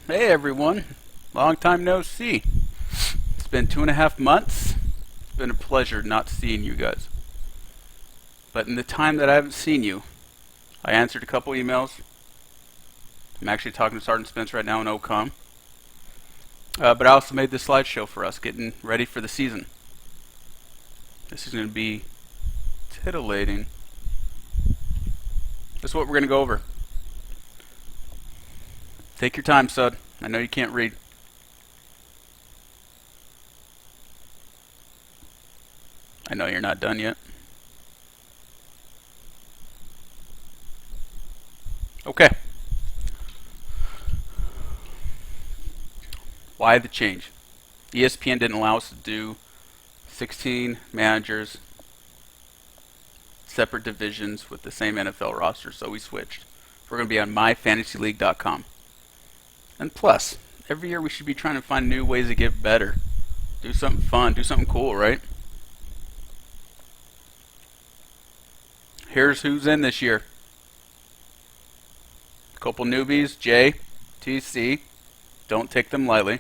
Hey everyone, long time no see. It's been 2.5 months. It's been a pleasure not seeing you guys. But in the time that I haven't seen you, I answered a couple emails. I'm actually talking to Sergeant Spence right now in OCOM. But I also made this slideshow for us, getting ready for the season. This is going to be titillating. This is what we're going to go over. Take your time, Sud. I know you can't read. I know you're not done yet. Okay. Why the change? ESPN didn't allow us to do 16 managers, separate divisions with the same NFL roster, so we switched. We're going to be on myfantasyleague.com. And plus, every year we should be trying to find new ways to get better. Do something fun, do something cool, right? Here's who's in this year. A couple newbies, Jay, TC, don't take them lightly.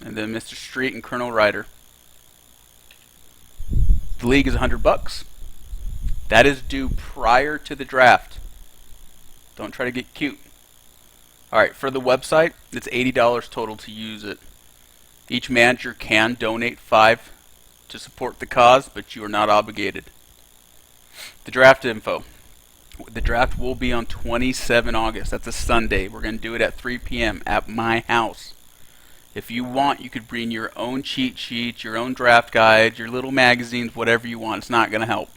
And then Mr. Street and Colonel Ryder. The league is $100. That is due prior to the draft. Don't try to get cute. Alright, for the website, it's $80 total to use it. Each manager can donate $5 to support the cause, but you are not obligated. The draft info. The draft will be on 27 August. That's a Sunday. We're going to do it at 3 p.m. at my house. If you want, you could bring your own cheat sheets, your own draft guides, your little magazines, whatever you want. It's not going to help.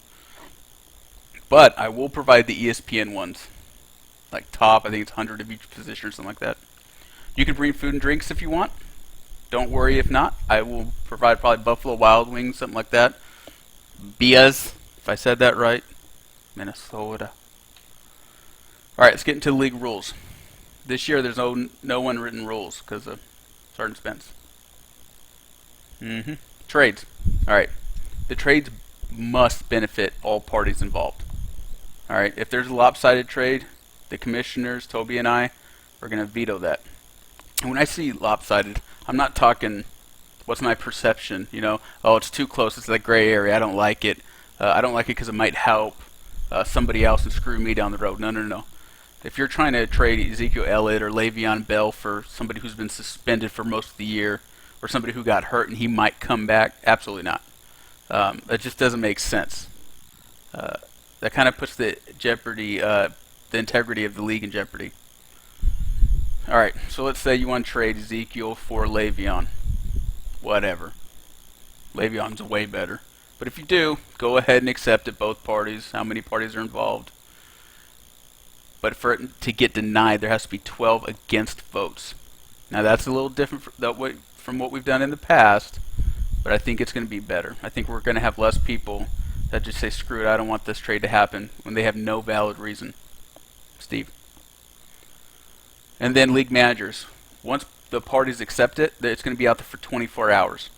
But I will provide the ESPN ones. Like top, I think it's 100 of each position or something like that. You can bring food and drinks if you want. Don't worry if not. I will provide probably Buffalo Wild Wings, something like that. Bias, if I said that right. Minnesota. Alright, let's get into the league rules. This year there's no unwritten rules because of Sergeant Spence. Trades. Alright. The trades must benefit all parties involved. Alright, if there's a lopsided trade, the commissioners, Toby and I, are going to veto that. And when I see lopsided, I'm not talking what's my perception, oh, it's too close, it's that gray area, I don't like it. I don't like it because it might help somebody else and screw me down the road. No. If you're trying to trade Ezekiel Elliott or Le'Veon Bell for somebody who's been suspended for most of the year, or somebody who got hurt and he might come back, absolutely not. It just doesn't make sense. That kind of puts the integrity of the league in jeopardy. Alright, so let's say you want to trade Ezekiel for Le'Veon. Whatever. Le'Veon's way better. But if you do, go ahead and accept it, both parties, how many parties are involved. But for it to get denied, there has to be 12 against votes. Now that's a little different from what we've done in the past, but I think it's going to be better. I think we're going to have less people that just say, screw it, I don't want this trade to happen, when they have no valid reason. Steve. And then league managers. Once the parties accept it, it's going to be out there for 24 hours.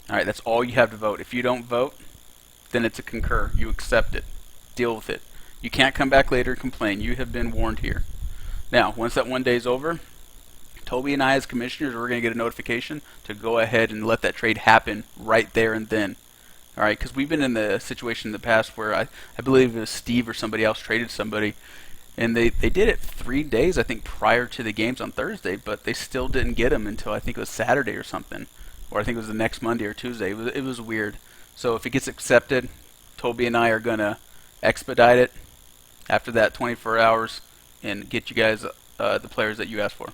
Alright, that's all you have to vote. If you don't vote, then it's a concur. You accept it. Deal with it. You can't come back later and complain. You have been warned here. Now, once that 1 day is over, Toby and I as commissioners, we're going to get a notification to go ahead and let that trade happen right there and then. Alright, because we've been in the situation in the past where I believe it was Steve or somebody else traded somebody, and they did it 3 days, I think, prior to the games on Thursday, but they still didn't get him until I think it was Saturday or something. Or I think it was the next Monday or Tuesday. It was weird. So if it gets accepted, Toby and I are going to expedite it after that 24 hours and get you guys the players that you asked for.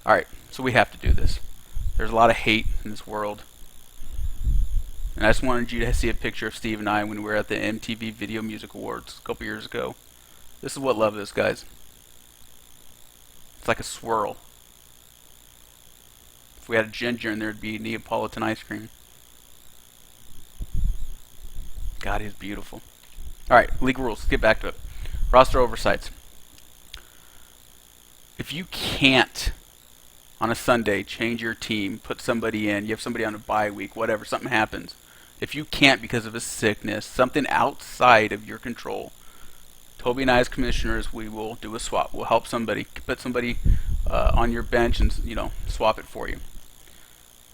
Alright, so we have to do this. There's a lot of hate in this world. And I just wanted you to see a picture of Steve and I when we were at the MTV Video Music Awards a couple years ago. This is what love is, guys. It's like a swirl. If we had a ginger in there, it'd be Neapolitan ice cream. God, he's beautiful. Alright, league rules. Let's get back to it. Roster oversights. If you can't, on a Sunday, change your team, put somebody in, you have somebody on a bye week, whatever, something happens. If you can't because of a sickness, something outside of your control, Toby and I as commissioners, we will do a swap. We'll help somebody, put somebody on your bench and swap it for you.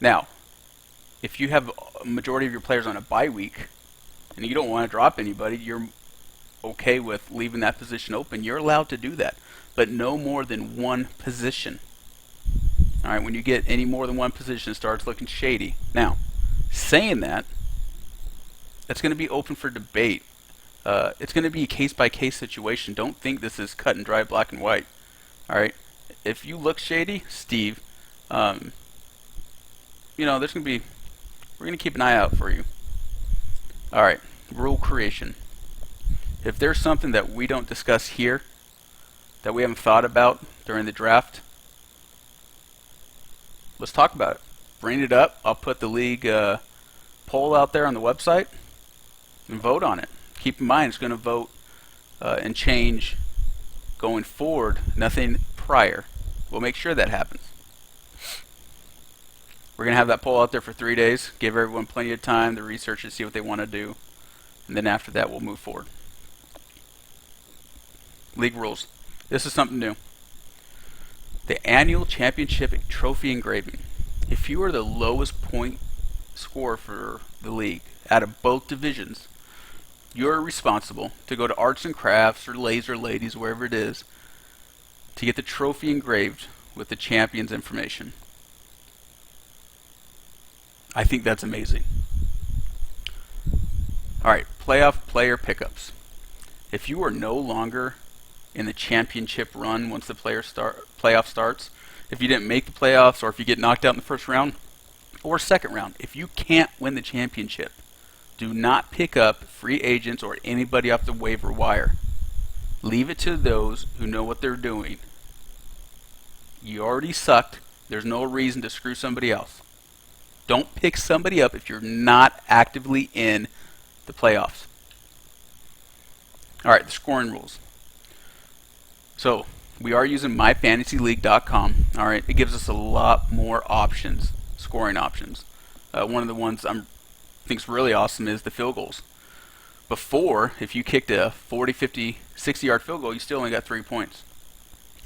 Now, if you have a majority of your players on a bye week and you don't want to drop anybody, you're okay with leaving that position open, you're allowed to do that, but no more than one position. Alright, when you get any more than one position, it starts looking shady. Now, saying that, that's going to be open for debate. It's going to be a case-by-case situation. Don't think this is cut and dry, black and white. Alright, if you look shady, Steve, there's going to be, we're going to keep an eye out for you. Alright, rule creation. If there's something that we don't discuss here, that we haven't thought about during the draft, let's talk about it. Bring it up. I'll put the league poll out there on the website and vote on it. Keep in mind, it's going to vote and change going forward, nothing prior. We'll make sure that happens. We're going to have that poll out there for 3 days, give everyone plenty of time to research and see what they want to do, and then after that we'll move forward. League rules. This is something new. The annual championship trophy engraving. If you are the lowest point scorer for the league out of both divisions, you're responsible to go to Arts and Crafts or Laser Ladies, wherever it is, to get the trophy engraved with the champion's information. I think that's amazing. Alright, playoff player pickups. If you are no longer in the championship run once the playoff starts, if you didn't make the playoffs, or if you get knocked out in the first round or second round, if you can't win the championship, do not pick up free agents or anybody off the waiver wire. Leave it to those who know what they're doing. You already sucked. There's no reason to screw somebody else. Don't pick somebody up if you're not actively in the playoffs. Alright, the scoring rules. So, we are using myfantasyleague.com. Alright, it gives us a lot more options, scoring options. One of the ones I think's really awesome is the field goals. Before, if you kicked a 40, 50, 60-yard field goal, you still only got 3 points.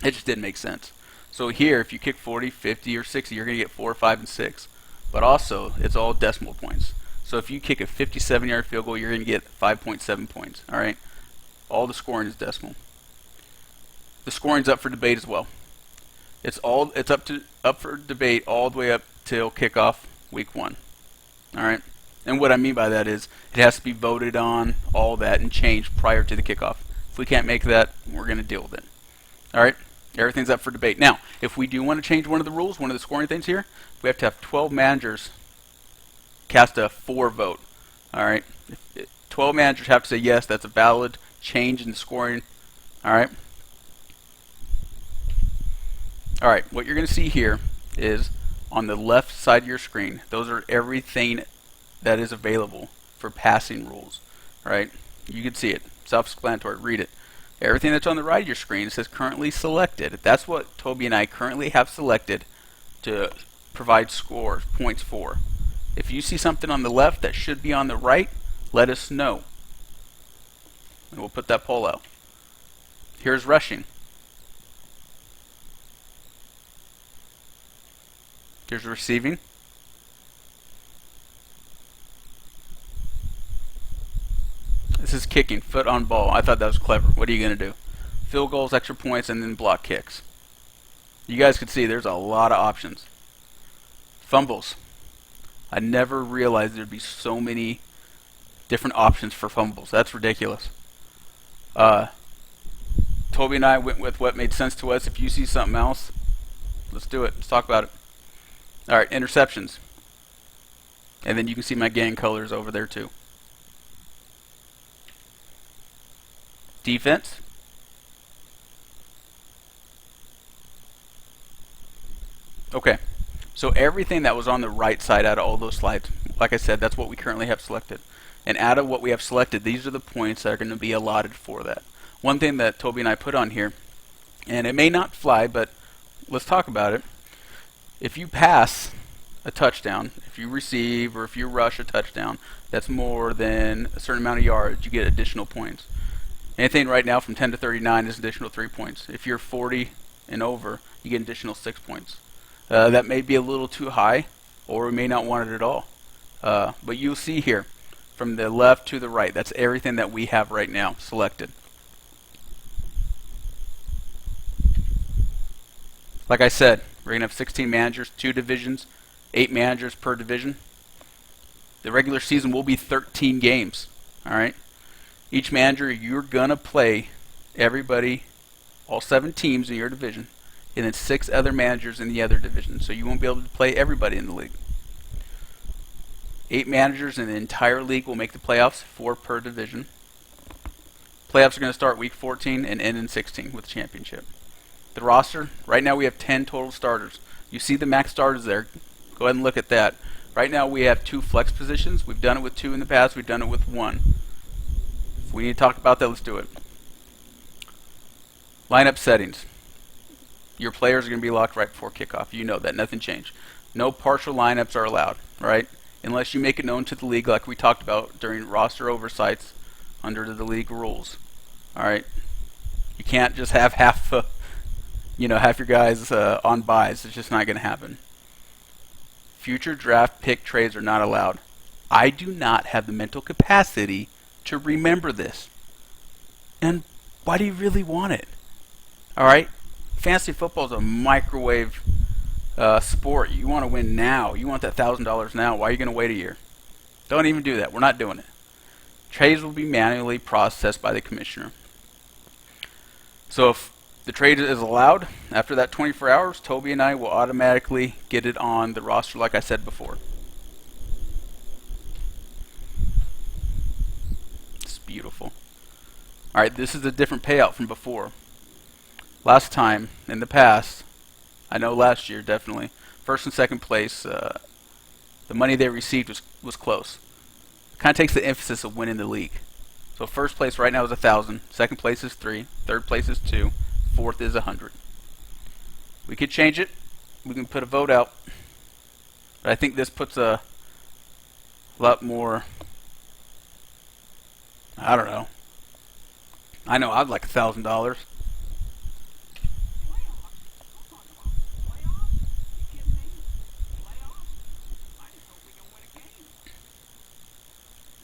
It just didn't make sense. So here, if you kick 40, 50, or 60, you're going to get 4, 5, and 6. But also, it's all decimal points. So if you kick a 57-yard field goal, you're going to get 5.7 points. Alright? All the scoring is decimal. The scoring's up for debate as well. It's up for debate all the way up till kickoff week 1. Alright? And what I mean by that is it has to be voted on, all that, and changed prior to the kickoff. If we can't make that, we're going to deal with it. Alright? Everything's up for debate. Now, if we do want to change one of the rules, one of the scoring things here, we have to have 12 managers cast a for vote. Alright? 12 managers have to say yes, that's a valid change in the scoring. Alright? Alright, what you're going to see here is on the left side of your screen, those are everything that is available for passing rules. Right? You can see it. Self-explanatory. Read it. Everything that's on the right of your screen says currently selected. That's what Toby and I currently have selected to provide scores, points for. If you see something on the left that should be on the right, let us know. And we'll put that poll out. Here's rushing. Here's receiving. This is kicking, foot on ball. I thought that was clever. What are you going to do? Field goals, extra points, and then block kicks. You guys can see there's a lot of options. Fumbles. I never realized there'd be so many different options for fumbles. That's ridiculous. Toby and I went with what made sense to us. If you see something else, let's do it. Let's talk about it. Alright, interceptions. And then you can see my gang colors over there too. Defense. Okay, so everything that was on the right side out of all those slides, like I said, that's what we currently have selected. And out of what we have selected, these are the points that are going to be allotted for that. One thing that Toby and I put on here, and it may not fly, but let's talk about it. If you pass a touchdown, if you receive or if you rush a touchdown that's more than a certain amount of yards, you get additional points. Anything right now from 10 to 39 is additional 3 points. If you're 40 and over, you get an additional 6 points. That may be a little too high, or we may not want it at all. But you'll see here, from the left to the right, that's everything that we have right now selected. Like I said, we're going to have 16 managers, 2 divisions, 8 managers per division. The regular season will be 13 games. Alright? Each manager, you're going to play everybody, all 7 teams in your division, and then 6 other managers in the other division. So you won't be able to play everybody in the league. 8 managers in the entire league will make the playoffs, 4 per division. Playoffs are going to start week 14 and end in 16 with the championship. The roster, right now we have 10 total starters. You see the max starters there. Go ahead and look at that. Right now we have 2 flex positions. We've done it with 2 in the past. We've done it with 1. If we need to talk about that, let's do it. Lineup settings. Your players are going to be locked right before kickoff. You know that. Nothing changed. No partial lineups are allowed, right? Unless you make it known to the league like we talked about during roster oversights under the league rules. Alright? You can't just have half your guys on buys. It's just not going to happen. Future draft pick trades are not allowed. I do not have the mental capacity to remember this. And why do you really want it? Alright? Fantasy football is a microwave sport. You want to win now. You want that $1,000 now. Why are you going to wait a year? Don't even do that. We're not doing it. Trades will be manually processed by the commissioner. So if the trade is allowed, after that 24 hours, Toby and I will automatically get it on the roster like I said before. It's beautiful. Alright, this is a different payout from before. Last time, in the past, I know last year definitely, first and second place, the money they received was close. Kind of takes the emphasis of winning the league. So first place right now is 1,000, second place is 3, third place is 2, fourth is 100. We could change it. We can put a vote out. But I think this puts a lot more, I don't know. I know I'd like $1,000.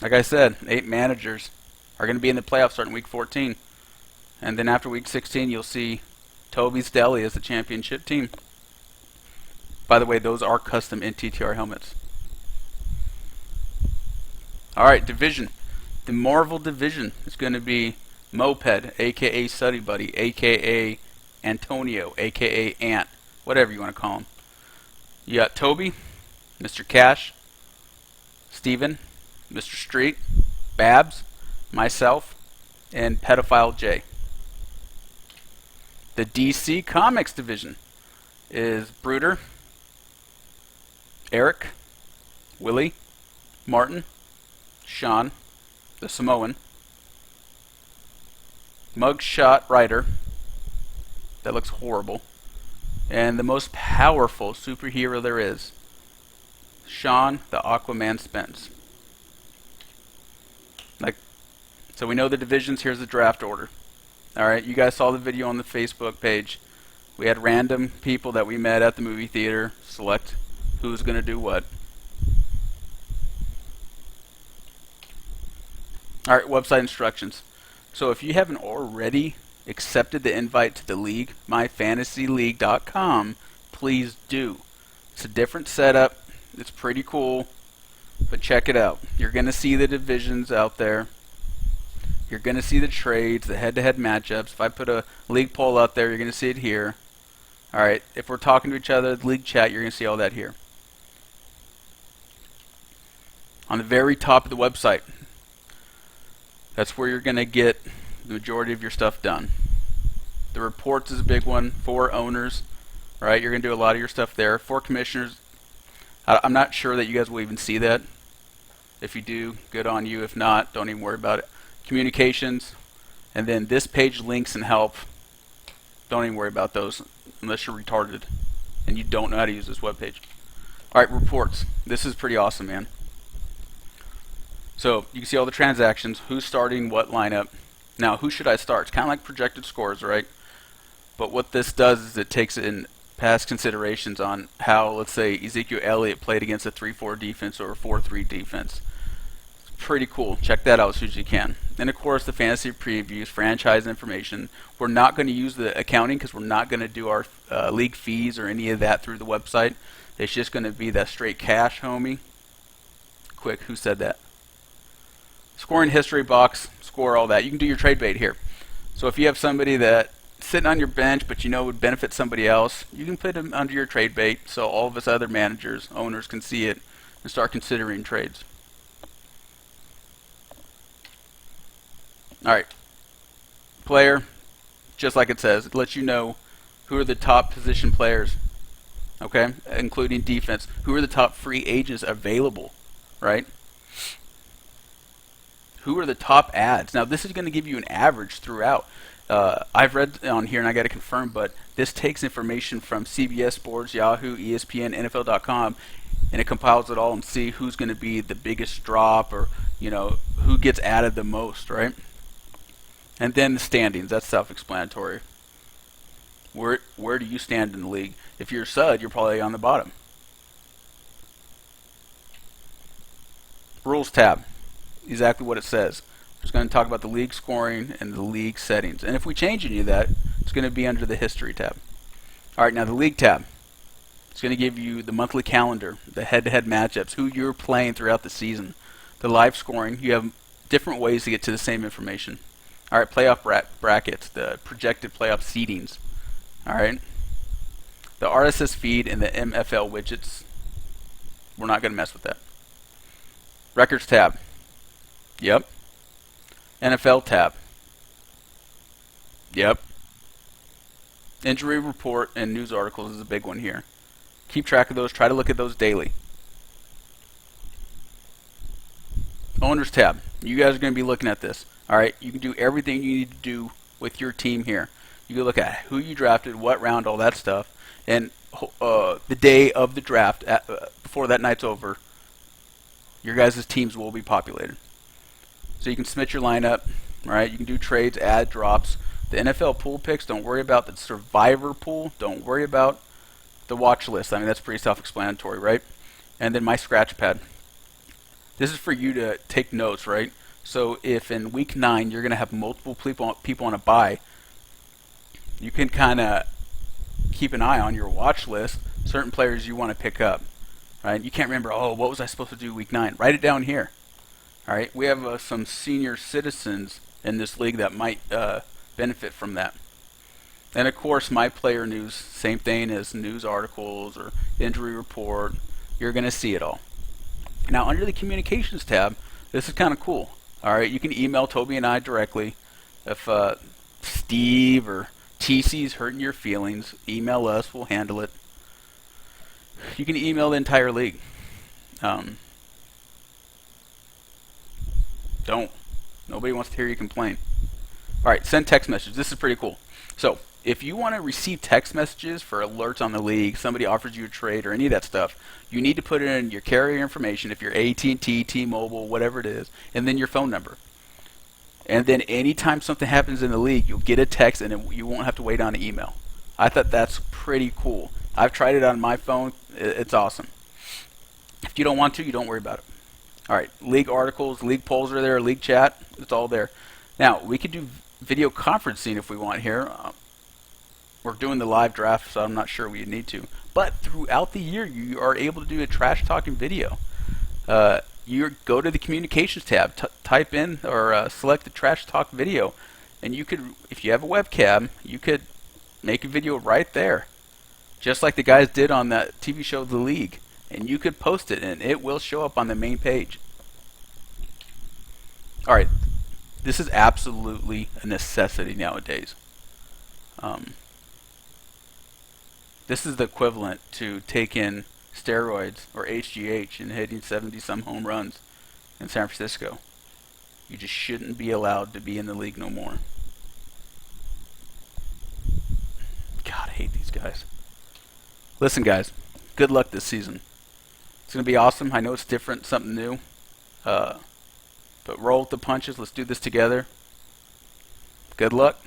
Like I said, 8 managers are going to be in the playoffs starting week 14. And then after week 16, you'll see Toby's Deli as the championship team. By the way, those are custom NTTR helmets. Alright, division. The Marvel division is going to be Moped, a.k.a. Suddy Buddy, a.k.a. Antonio, a.k.a. Ant, whatever you want to call him. You got Toby, Mr. Cash, Steven, Mr. Street, Babs, myself, and Pedophile J. The DC Comics division is Brooder, Eric, Willie, Martin, Sean, the Samoan, Mugshot Rider, that looks horrible, and the most powerful superhero there is, Sean the Aquaman Spence. So we know the divisions. Here's the draft order. Alright, you guys saw the video on the Facebook page. We had random people that we met at the movie theater select who's going to do what. Alright, website instructions. So if you haven't already accepted the invite to the league, myfantasyleague.com, please do. It's a different setup. It's pretty cool, but check it out. You're going to see the divisions out there. You're going to see the trades, the head-to-head matchups. If I put a league poll out there, you're going to see it here. Alright, if we're talking to each other, the league chat, you're going to see all that here. On the very top of the website, that's where you're going to get the majority of your stuff done. The reports is a big one for owners. Right, you're going to do a lot of your stuff there. For commissioners, I'm not sure that you guys will even see that. If you do, good on you. If not, don't even worry about it. Communications, and then this page, links and help. Don't even worry about those unless you're retarded and you don't know how to use this web page. Alright, reports. This is pretty awesome, man. So you can see all the transactions, who's starting what lineup. Now, who should I start? It's kind of like projected scores, right? But what this does is it takes in past considerations on how, let's say, Ezekiel Elliott played against a 3-4 defense or a 4-3 defense. It's pretty cool. Check that out as soon as you can. And of course, the fantasy previews, franchise information. We're not going to use the accounting because we're not going to do our league fees or any of that through the website. It's just going to be that straight cash, homie. Quick, who said that? Scoring history box, score all that. You can do your trade bait here. So if you have somebody that sitting on your bench but you know would benefit somebody else, you can put them under your trade bait so all of us other managers, owners can see it and start considering trades. Alright. Player, just like it says, it lets you know who are the top position players. Okay? Including defense. Who are the top free agents available? Right? Who are the top ads? Now this is going to give you an average throughout. I've read on here, and I got to confirm, but this takes information from CBS Sports, Yahoo, ESPN, NFL.com, and it compiles it all and see who's going to be the biggest drop, or who gets added the most, right? And then the standings. That's self-explanatory. Where do you stand in the league? If you're a stud, you're probably on the bottom. Rules tab. Exactly what it says. It's going to talk about the league scoring and the league settings. And if we change any of that, it's going to be under the history tab. Alright, now the league tab. It's going to give you the monthly calendar, the head-to-head matchups, who you're playing throughout the season. The live scoring, you have different ways to get to the same information. Alright, playoff brackets, the projected playoff seedings. Alright. The RSS feed and the MFL widgets. We're not going to mess with that. Records tab. Yep. NFL tab. Yep. Injury report and news articles is a big one here. Keep track of those. Try to look at those daily. Owners tab. You guys are going to be looking at this. Alright, you can do everything you need to do with your team here. You can look at who you drafted, what round, all that stuff. And the day of the draft, before that night's over, your guys' teams will be populated. So you can submit your lineup, right? You can do trades, add drops. The NFL pool picks, don't worry about the survivor pool. Don't worry about the watch list. I mean, that's pretty self-explanatory, right? And then my scratch pad. This is for you to take notes, right? So if in week 9 you're going to have multiple people on a bye, you can kind of keep an eye on your watch list, certain players you want to pick up, right? You can't remember, oh, what was I supposed to do week 9? Write it down here. All right, we have some senior citizens in this league that might benefit from that. And of course, my player news, same thing as news articles or injury report. You're going to see it all. Now, under the communications tab, this is kind of cool. All right, you can email Toby and I directly. If Steve or TC's hurting your feelings, email us. We'll handle it. You can email the entire league. Don't. Nobody wants to hear you complain. Alright, send text messages. This is pretty cool. So, if you want to receive text messages for alerts on the league, somebody offers you a trade or any of that stuff, you need to put in your carrier information, if you're AT&T, T-Mobile, whatever it is, and then your phone number. And then anytime something happens in the league, you'll get a text and you won't have to wait on an email. I thought that's pretty cool. I've tried it on my phone. It's awesome. If you don't want to, you don't worry about it. Alright, league articles, league polls are there, league chat, it's all there. Now, we could do video conferencing if we want here. We're doing the live draft, so I'm not sure we need to. But throughout the year, you are able to do a trash talking video. You go to the communications tab, type in or select the trash talk video, and you could, if you have a webcam, you could make a video right there, just like the guys did on that TV show The League. And you could post it, and it will show up on the main page. Alright, this is absolutely a necessity nowadays. This is the equivalent to taking steroids or HGH and hitting 70-some home runs in San Francisco. You just shouldn't be allowed to be in the league no more. God, I hate these guys. Listen, guys, good luck this season. It's going to be awesome. I know it's different, something new. But roll with the punches. Let's do this together. Good luck.